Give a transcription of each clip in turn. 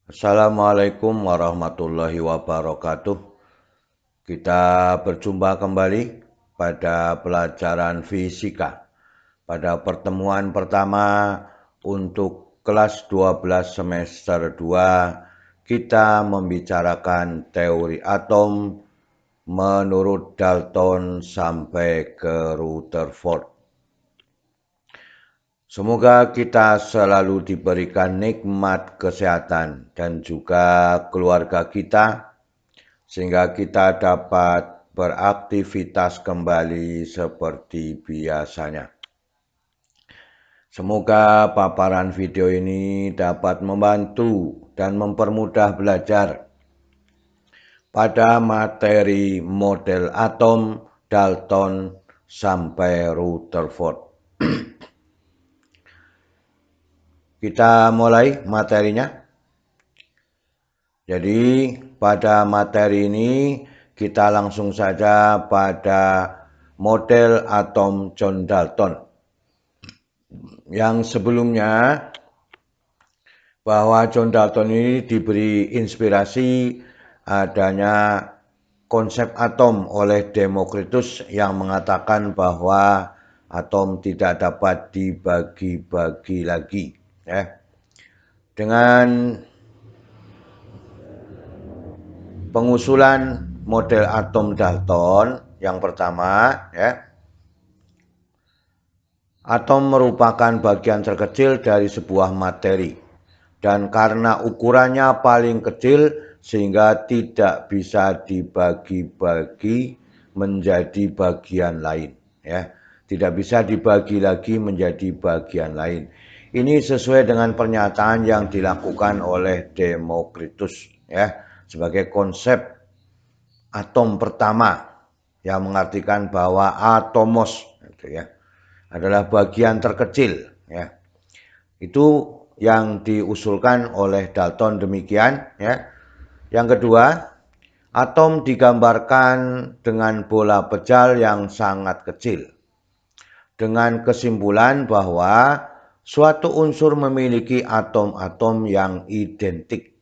Assalamualaikum warahmatullahi wabarakatuh. Kita berjumpa kembali pada pelajaran fisika. Pada pertemuan pertama untuk kelas 12 semester 2, kita membicarakan teori atom menurut Dalton sampai ke Rutherford. Semoga kita selalu diberikan nikmat kesehatan dan juga keluarga kita, sehingga kita dapat beraktivitas kembali seperti biasanya. Semoga paparan video ini dapat membantu dan mempermudah belajar pada materi model atom, Dalton, sampai Rutherford. Kita mulai materinya. Jadi pada materi ini kita langsung saja pada model atom John Dalton. Yang sebelumnya bahwa John Dalton ini diberi inspirasi adanya konsep atom oleh Democritus yang mengatakan bahwa atom tidak dapat dibagi-bagi lagi. Dengan pengusulan model atom Dalton yang pertama, atom merupakan bagian terkecil dari sebuah materi, dan karena ukurannya paling kecil sehingga tidak bisa dibagi-bagi menjadi bagian lain. Tidak bisa dibagi lagi menjadi bagian lain. Ini sesuai dengan pernyataan yang dilakukan oleh Democritus sebagai konsep atom pertama yang mengartikan bahwa atomos adalah bagian terkecil. Itu yang diusulkan oleh Dalton demikian. Yang kedua, atom digambarkan dengan bola pejal yang sangat kecil, dengan kesimpulan bahwa suatu unsur memiliki atom-atom yang identik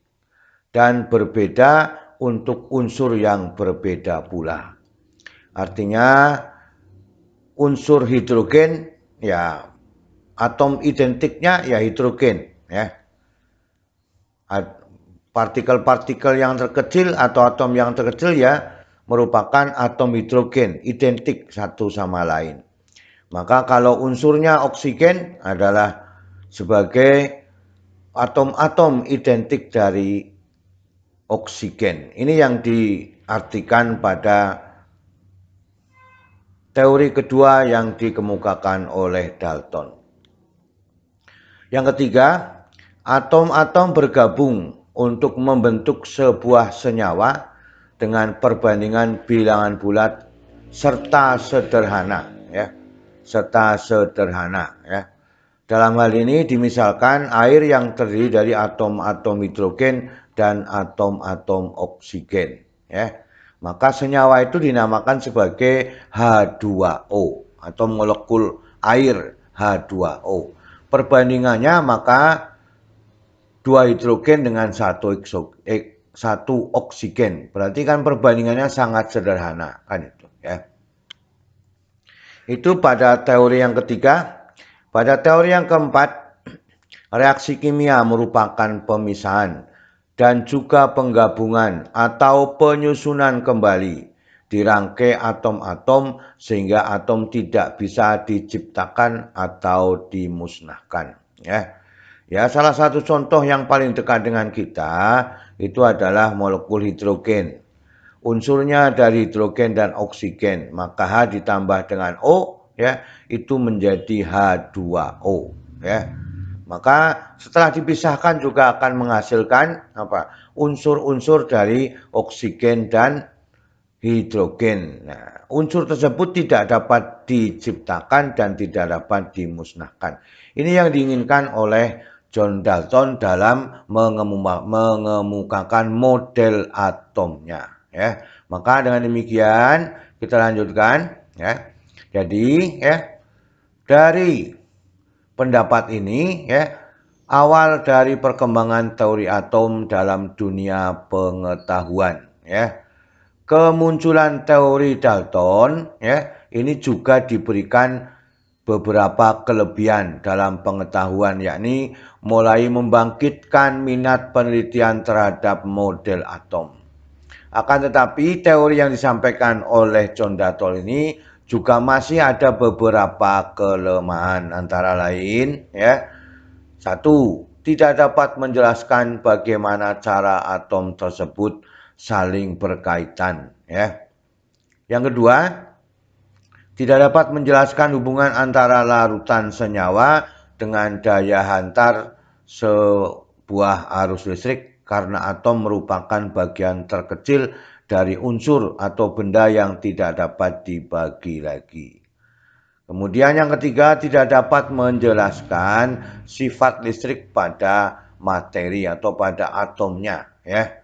dan berbeda untuk unsur yang berbeda pula. Artinya unsur hidrogen atom identiknya hidrogen. Partikel-partikel yang terkecil atau atom yang terkecil merupakan atom hidrogen, identik satu sama lain. Maka kalau unsurnya oksigen adalah sebagai atom-atom identik dari oksigen. Ini yang diartikan pada teori kedua yang dikemukakan oleh Dalton. Yang ketiga, atom-atom bergabung untuk membentuk sebuah senyawa dengan perbandingan bilangan bulat serta sederhana. Dalam hal ini dimisalkan air yang terdiri dari atom-atom hidrogen dan atom-atom oksigen. Maka senyawa itu dinamakan sebagai H2O atau molekul air H2O. Perbandingannya maka 2 hidrogen dengan 1 oksigen. Berarti kan perbandingannya sangat sederhana kan itu. Itu pada teori yang ketiga. Pada teori yang keempat, reaksi kimia merupakan pemisahan dan juga penggabungan atau penyusunan kembali dirangkai atom-atom sehingga atom tidak bisa diciptakan atau dimusnahkan. Salah satu contoh yang paling dekat dengan kita itu adalah molekul hidrogen. Unsurnya dari hidrogen dan oksigen, maka H ditambah dengan O itu menjadi H2O. Maka setelah dipisahkan juga akan menghasilkan unsur-unsur dari oksigen dan hidrogen. Unsur tersebut tidak dapat diciptakan dan tidak dapat dimusnahkan. Ini yang diinginkan oleh John Dalton dalam mengemukakan model atomnya. Maka dengan demikian kita lanjutkan. Jadi dari pendapat ini awal dari perkembangan teori atom dalam dunia pengetahuan, ya. Kemunculan teori Dalton, ya, ini juga diberikan beberapa kelebihan dalam pengetahuan, yakni mulai membangkitkan minat penelitian terhadap model atom. Akan tetapi teori yang disampaikan oleh John Dalton ini juga masih ada beberapa kelemahan, antara lain, ya, satu, tidak dapat menjelaskan bagaimana cara atom tersebut saling berkaitan, ya. Yang kedua, tidak dapat menjelaskan hubungan antara larutan senyawa dengan daya hantar sebuah arus listrik karena atom merupakan bagian terkecil dari unsur atau benda yang tidak dapat dibagi lagi. Kemudian yang ketiga, tidak dapat menjelaskan sifat listrik pada materi atau pada atomnya, ya.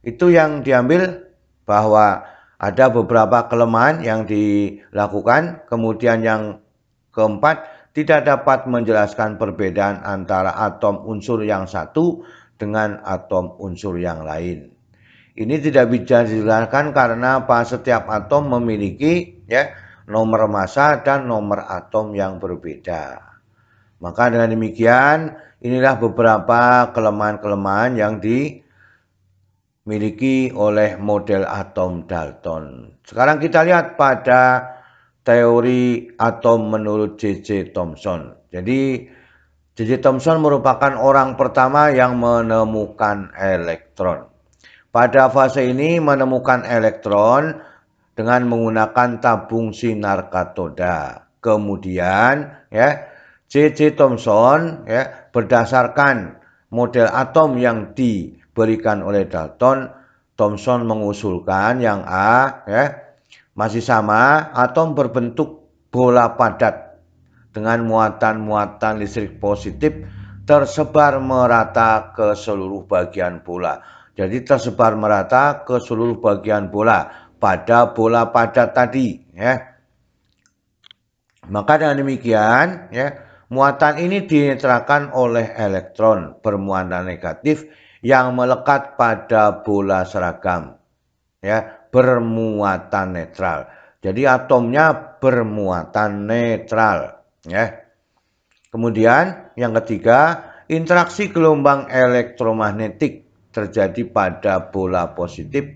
Itu yang diambil, bahwa ada beberapa kelemahan yang dilakukan. Kemudian yang keempat, tidak dapat menjelaskan perbedaan antara atom unsur yang satu dengan atom unsur yang lain. Ini tidak bisa dijelaskan karena setiap atom memiliki, ya, nomor massa dan nomor atom yang berbeda. Maka dengan demikian, inilah beberapa kelemahan-kelemahan yang dimiliki oleh model atom Dalton. Sekarang kita lihat pada teori atom menurut J.J. Thomson. Jadi J.J. Thomson merupakan orang pertama yang menemukan elektron. Pada fase ini menemukan elektron dengan menggunakan tabung sinar katoda. Kemudian, ya, J.J. Thomson, ya, berdasarkan model atom yang diberikan oleh Dalton, Thomson mengusulkan yang A, ya, masih sama, atom berbentuk bola padat dengan muatan-muatan listrik positif tersebar merata ke seluruh bagian bola. Jadi tersebar merata ke seluruh bagian bola pada bola padat tadi, ya. Maka dengan demikian, ya, muatan ini dinetralkan oleh elektron bermuatan negatif yang melekat pada bola seragam, ya, bermuatan netral. Jadi atomnya bermuatan netral, ya. Kemudian yang ketiga, interaksi gelombang elektromagnetik terjadi pada bola positif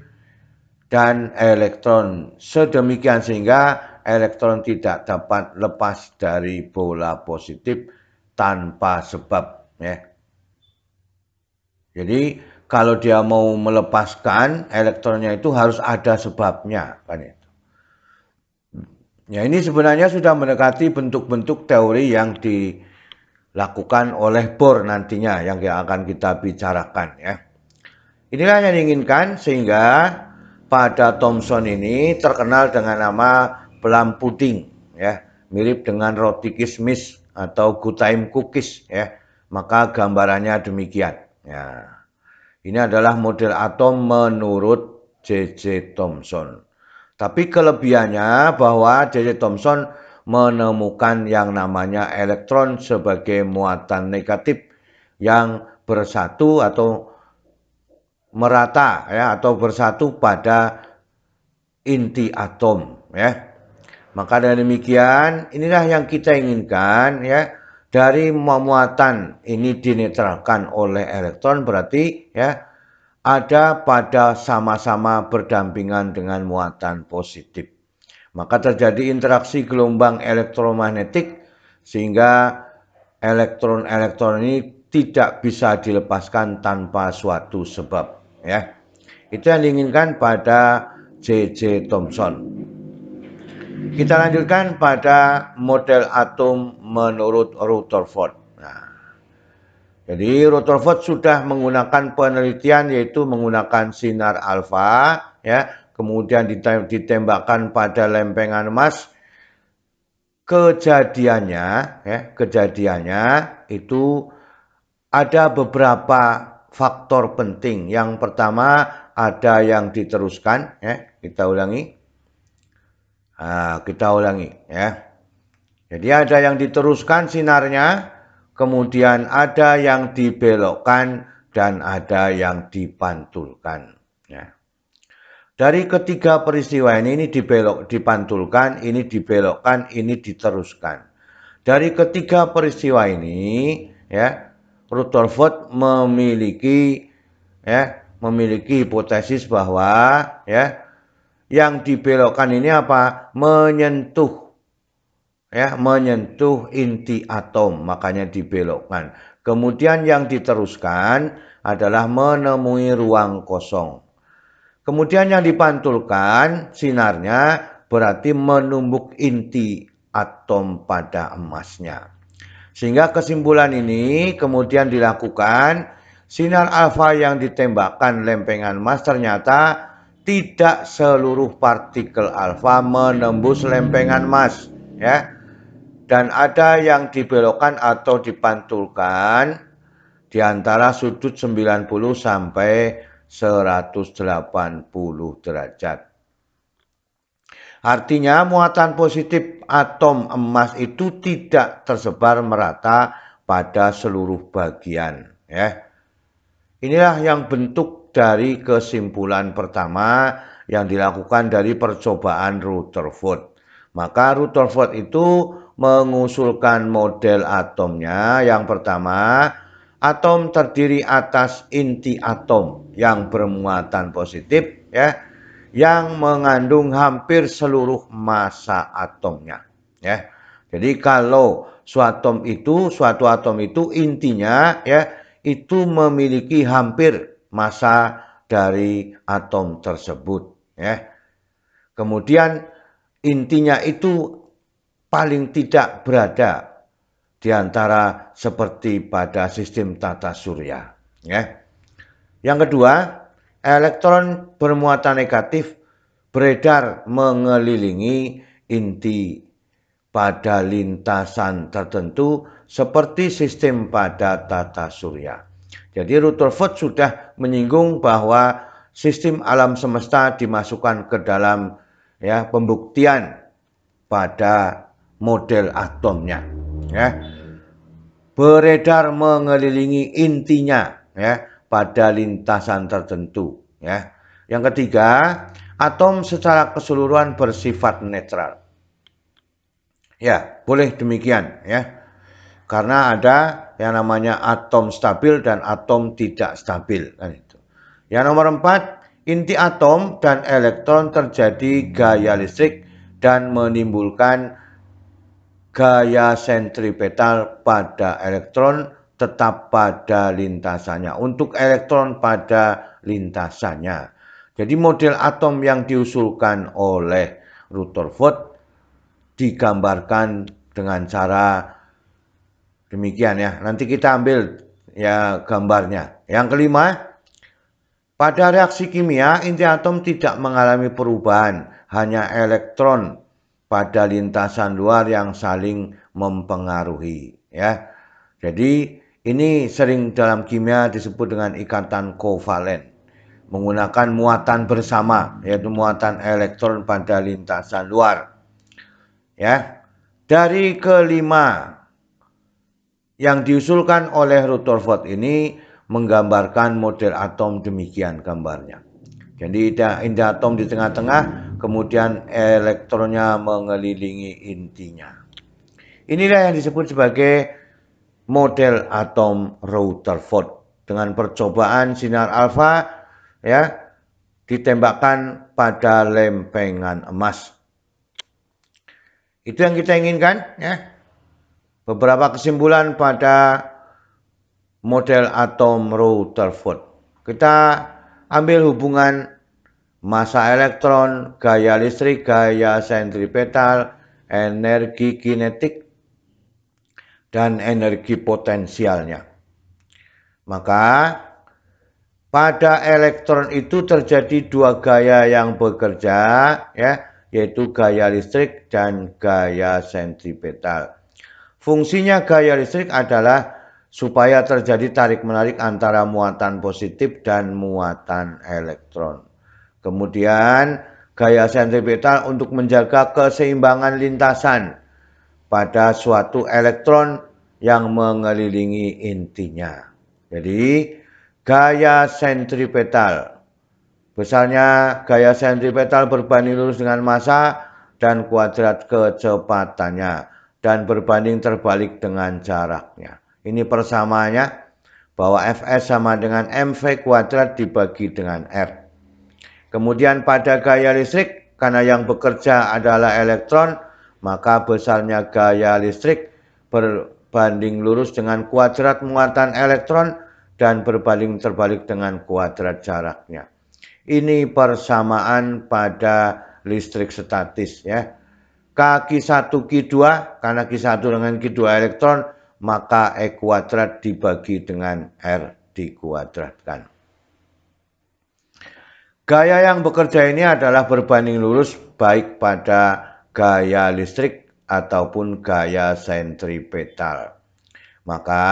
dan elektron sedemikian sehingga elektron tidak dapat lepas dari bola positif tanpa sebab, ya. Jadi kalau dia mau melepaskan elektronnya itu harus ada sebabnya, kan itu. Ya, ini sebenarnya sudah mendekati bentuk-bentuk teori yang dilakukan oleh Bohr nantinya yang akan kita bicarakan, ya. Inilah yang diinginkan sehingga pada Thomson ini terkenal dengan nama plum pudding, ya, mirip dengan roti kismis atau good time cookies, ya. Maka gambarannya demikian. Ya. Ini adalah model atom menurut J.J. Thomson. Tapi kelebihannya bahwa J.J. Thomson menemukan yang namanya elektron sebagai muatan negatif yang bersatu atau merata, ya, atau bersatu pada inti atom, ya. Maka dengan demikian inilah yang kita inginkan, ya. Dari muatan ini dinetralkan oleh elektron berarti, ya, ada pada sama-sama berdampingan dengan muatan positif. Maka terjadi interaksi gelombang elektromagnetik sehingga elektron-elektron ini tidak bisa dilepaskan tanpa suatu sebab, ya. Itu yang diinginkan pada J.J. Thomson. Kita lanjutkan pada model atom menurut Rutherford. Nah, jadi Rutherford sudah menggunakan penelitian yaitu menggunakan sinar alfa, ya, kemudian ditembakkan pada lempengan emas. Kejadiannya, ya, kejadiannya itu ada beberapa faktor penting. Yang pertama ada yang diteruskan, ya, kita ulangi. Nah, kita ulangi, ya. Jadi ada yang diteruskan sinarnya, kemudian ada yang dibelokkan, dan ada yang dipantulkan. Ya. Dari ketiga peristiwa ini dipantulkan, ini dibelokkan, ini diteruskan. Dari ketiga peristiwa ini, ya, Rutherford memiliki hipotesis bahwa yang dibelokkan ini apa? Menyentuh inti atom, makanya dibelokkan. Kemudian yang diteruskan adalah menemui ruang kosong. Kemudian yang dipantulkan sinarnya berarti menumbuk inti atom pada emasnya. Sehingga kesimpulan ini kemudian dilakukan, sinar alfa yang ditembakkan lempengan emas ternyata tidak seluruh partikel alfa menembus lempengan emas, ya. Dan ada yang dibelokkan atau dipantulkan di antara sudut 90 sampai 180 derajat. Artinya muatan positif atom emas itu tidak tersebar merata pada seluruh bagian. Ya. Inilah yang bentuk dari kesimpulan pertama yang dilakukan dari percobaan Rutherford. Maka Rutherford itu mengusulkan model atomnya. Yang pertama, atom terdiri atas inti atom yang bermuatan positif, ya, yang mengandung hampir seluruh massa atomnya. Ya. Jadi kalau suatu atom itu intinya itu memiliki hampir massa dari atom tersebut. Ya. Kemudian intinya itu paling tidak berada di antara seperti pada sistem tata surya. Ya. Yang kedua, elektron bermuatan negatif beredar mengelilingi inti pada lintasan tertentu seperti sistem pada tata surya. Jadi Rutherford sudah menyinggung bahwa sistem alam semesta dimasukkan ke dalam pembuktian pada model atomnya. Ya. Beredar mengelilingi intinya pada lintasan tertentu. Ya. Yang ketiga, atom secara keseluruhan bersifat netral. Ya, boleh demikian ya. Karena ada yang namanya atom stabil dan atom tidak stabil. Yang nomor 4, inti atom dan elektron terjadi gaya listrik dan menimbulkan gaya sentripetal pada elektron tetap pada lintasannya. Untuk elektron pada lintasannya. Jadi model atom yang diusulkan oleh Rutherford digambarkan dengan cara demikian ya. Nanti kita ambil gambarnya. Yang kelima, pada reaksi kimia inti atom tidak mengalami perubahan, hanya elektron pada lintasan luar yang saling mempengaruhi ya. Jadi ini sering dalam kimia disebut dengan ikatan kovalen, menggunakan muatan bersama, yaitu muatan elektron pada lintasan luar. Ya. Dari kelima yang diusulkan oleh Rutherford ini menggambarkan model atom demikian gambarnya. Jadi inti atom di tengah-tengah, kemudian elektronnya mengelilingi intinya. Inilah yang disebut sebagai model atom Rutherford dengan percobaan sinar alfa ditembakkan pada lempengan emas. Itu yang kita inginkan ya. Beberapa kesimpulan pada model atom Rutherford. Kita ambil hubungan massa elektron, gaya listrik, gaya sentripetal, energi kinetik, dan energi potensialnya. Maka pada elektron itu terjadi dua gaya yang bekerja yaitu gaya listrik dan gaya sentripetal. Fungsinya gaya listrik adalah supaya terjadi tarik-menarik antara muatan positif dan muatan elektron. Kemudian gaya sentripetal untuk menjaga keseimbangan lintasan pada suatu elektron yang mengelilingi intinya. Jadi gaya sentripetal. Besarnya gaya sentripetal berbanding lurus dengan massa dan kuadrat kecepatannya dan berbanding terbalik dengan jaraknya. Ini persamaannya bahwa Fs sama dengan mv kuadrat dibagi dengan R. Kemudian pada gaya listrik, karena yang bekerja adalah elektron, maka besarnya gaya listrik berbanding lurus dengan kuadrat muatan elektron dan berbanding terbalik dengan kuadrat jaraknya. Ini persamaan pada listrik statis ya. K1 Q2 karena Q1 dengan Q2 elektron, maka E kuadrat dibagi dengan R dikuadratkan. Gaya yang bekerja ini adalah berbanding lurus baik pada gaya listrik ataupun gaya sentripetal. Maka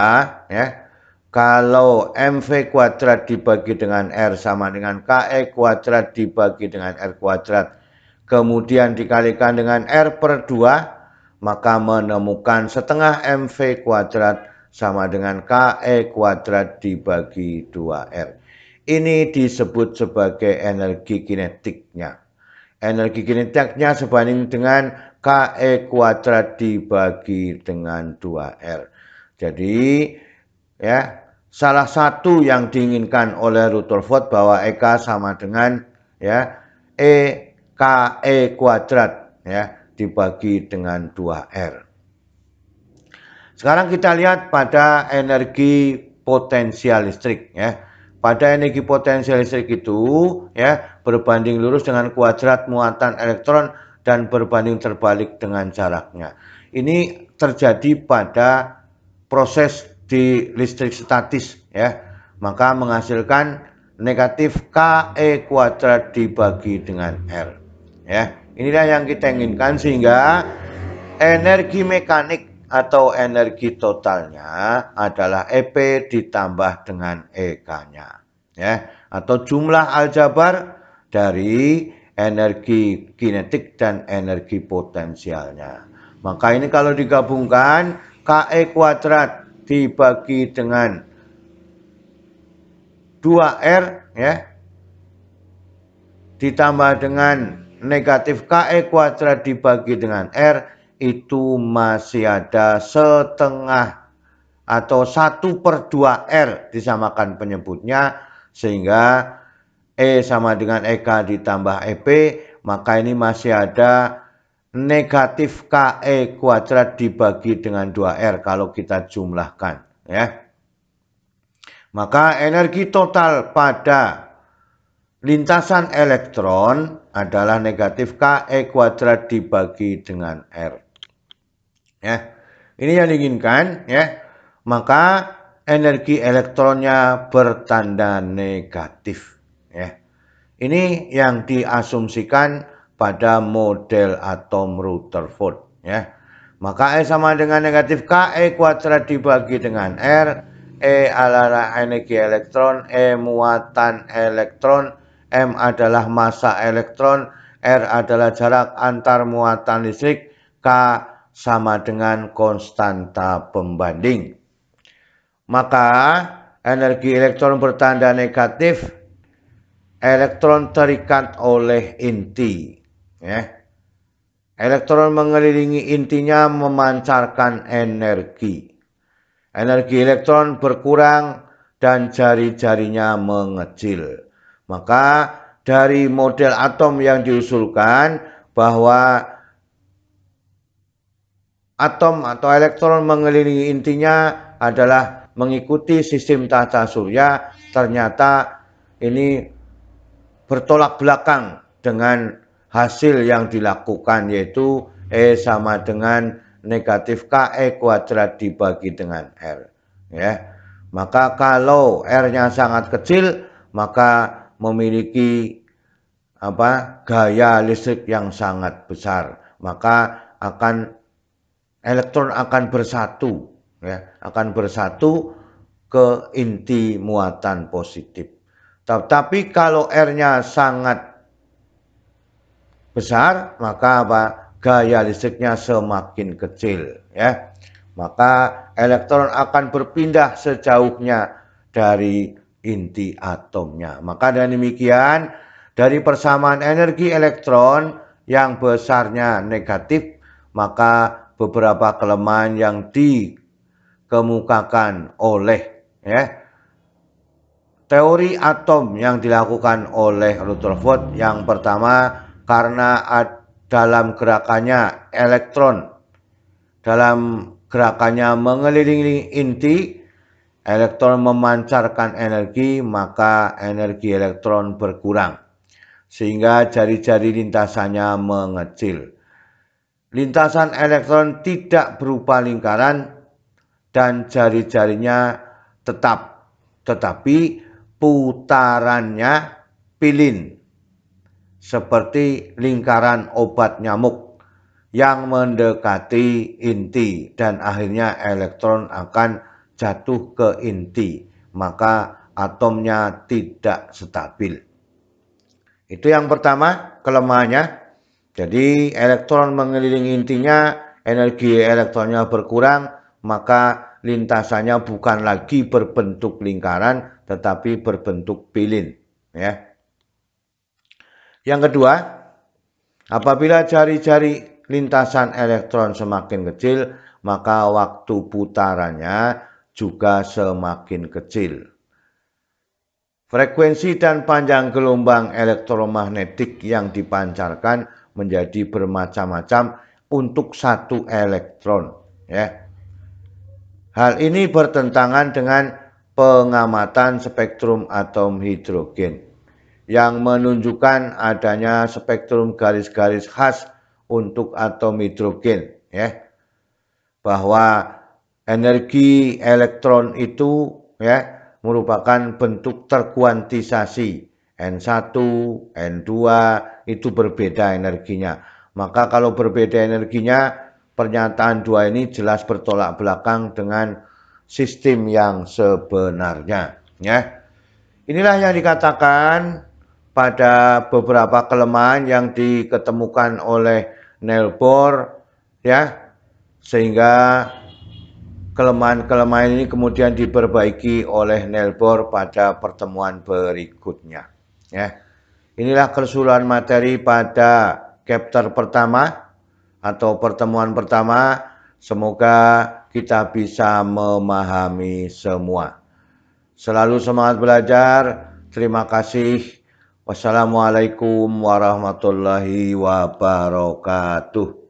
ya, kalau mv kuadrat dibagi dengan R sama dengan KE kuadrat dibagi dengan R kuadrat, kemudian dikalikan dengan R per 2, maka menemukan setengah mv kuadrat sama dengan KE kuadrat dibagi 2R. Ini disebut sebagai energi kinetiknya. Energi kinetiknya sebanding dengan KE kuadrat dibagi dengan 2R. Jadi ya, salah satu yang diinginkan oleh Rutherford bahwa EK sama dengan ya KE kuadrat ya dibagi dengan 2R. Sekarang kita lihat pada energi potensial listrik ya. Pada energi potensial listrik itu ya berbanding lurus dengan kuadrat muatan elektron dan berbanding terbalik dengan jaraknya. Ini terjadi pada proses di listrik statis ya. Maka menghasilkan negatif KE kuadrat dibagi dengan R. Ya, inilah yang kita inginkan sehingga energi mekanik atau energi totalnya adalah EP ditambah dengan EK-nya. Ya, atau jumlah aljabar dari energi kinetik dan energi potensialnya. Maka ini kalau digabungkan KE kuadrat dibagi dengan 2R ya, ditambah dengan negatif KE kuadrat dibagi dengan R, itu masih ada setengah atau 1/2R disamakan penyebutnya, sehingga E sama dengan EK ditambah EP, maka ini masih ada negatif KE kuadrat dibagi dengan 2R kalau kita jumlahkan ya. Maka energi total pada lintasan elektron adalah negatif KE kuadrat dibagi dengan R. Ya, ini yang diinginkan ya. Maka energi elektronnya bertanda negatif ya. Ini yang diasumsikan pada model atom Rutherford ya. Maka E sama dengan negatif KE kuadrat dibagi dengan R. E adalah energi elektron, E muatan elektron, M adalah massa elektron, R adalah jarak antar muatan listrik, K sama dengan konstanta pembanding. Maka energi elektron bertanda negatif, elektron terikat oleh inti ya. Elektron mengelilingi intinya memancarkan energi. Energi elektron berkurang dan jari-jarinya mengecil. Maka dari model atom yang diusulkan bahwa atom atau elektron mengelilingi intinya adalah mengikuti sistem tata surya, ternyata ini bertolak belakang dengan hasil yang dilakukan, yaitu E sama dengan negatif KE kuadrat dibagi dengan R ya. Maka kalau R-nya sangat kecil, maka memiliki gaya listrik yang sangat besar, maka elektron akan bersatu ya, akan bersatu ke inti muatan positif. Tapi kalau R-nya sangat besar, maka gaya listriknya semakin kecil ya. maka elektron akan berpindah sejauhnya dari inti atomnya. Maka dengan demikian, dari persamaan energi elektron yang besarnya negatif, maka beberapa kelemahan yang dikemukakan oleh teori atom yang dilakukan oleh Rutherford. Yang pertama, karena dalam gerakannya elektron, dalam gerakannya mengelilingi inti, elektron memancarkan energi, maka energi elektron berkurang, sehingga jari-jari lintasannya mengecil. Lintasan elektron tidak berupa lingkaran dan jari-jarinya tetap, tetapi putarannya pilin, seperti lingkaran obat nyamuk yang mendekati inti, dan akhirnya elektron akan jatuh ke inti, maka atomnya tidak stabil. Itu yang pertama kelemahannya. Jadi elektron mengelilingi intinya, energi elektronnya berkurang, maka lintasannya bukan lagi berbentuk lingkaran tetapi berbentuk pilin, ya. Yang kedua, apabila jari-jari lintasan elektron semakin kecil, maka waktu putarannya juga semakin kecil. Frekuensi dan panjang gelombang elektromagnetik yang dipancarkan menjadi bermacam-macam untuk satu elektron, ya. Hal ini bertentangan dengan pengamatan spektrum atom hidrogen yang menunjukkan adanya spektrum garis-garis khas untuk atom hidrogen, ya, bahwa energi elektron itu, ya, merupakan bentuk terkuantisasi. N1, N2 itu berbeda energinya. Maka kalau berbeda energinya, pernyataan dua ini jelas bertolak belakang dengan sistem yang sebenarnya, ya. Inilah yang dikatakan pada beberapa kelemahan yang diketemukan oleh Neil Bohr, ya, sehingga kelemahan-kelemahan ini kemudian diperbaiki oleh Neil Bohr pada pertemuan berikutnya, ya. Inilah keseluruhan materi pada chapter pertama atau pertemuan pertama. Semoga kita bisa memahami semua. Selalu semangat belajar. Terima kasih. Wassalamualaikum warahmatullahi wabarakatuh.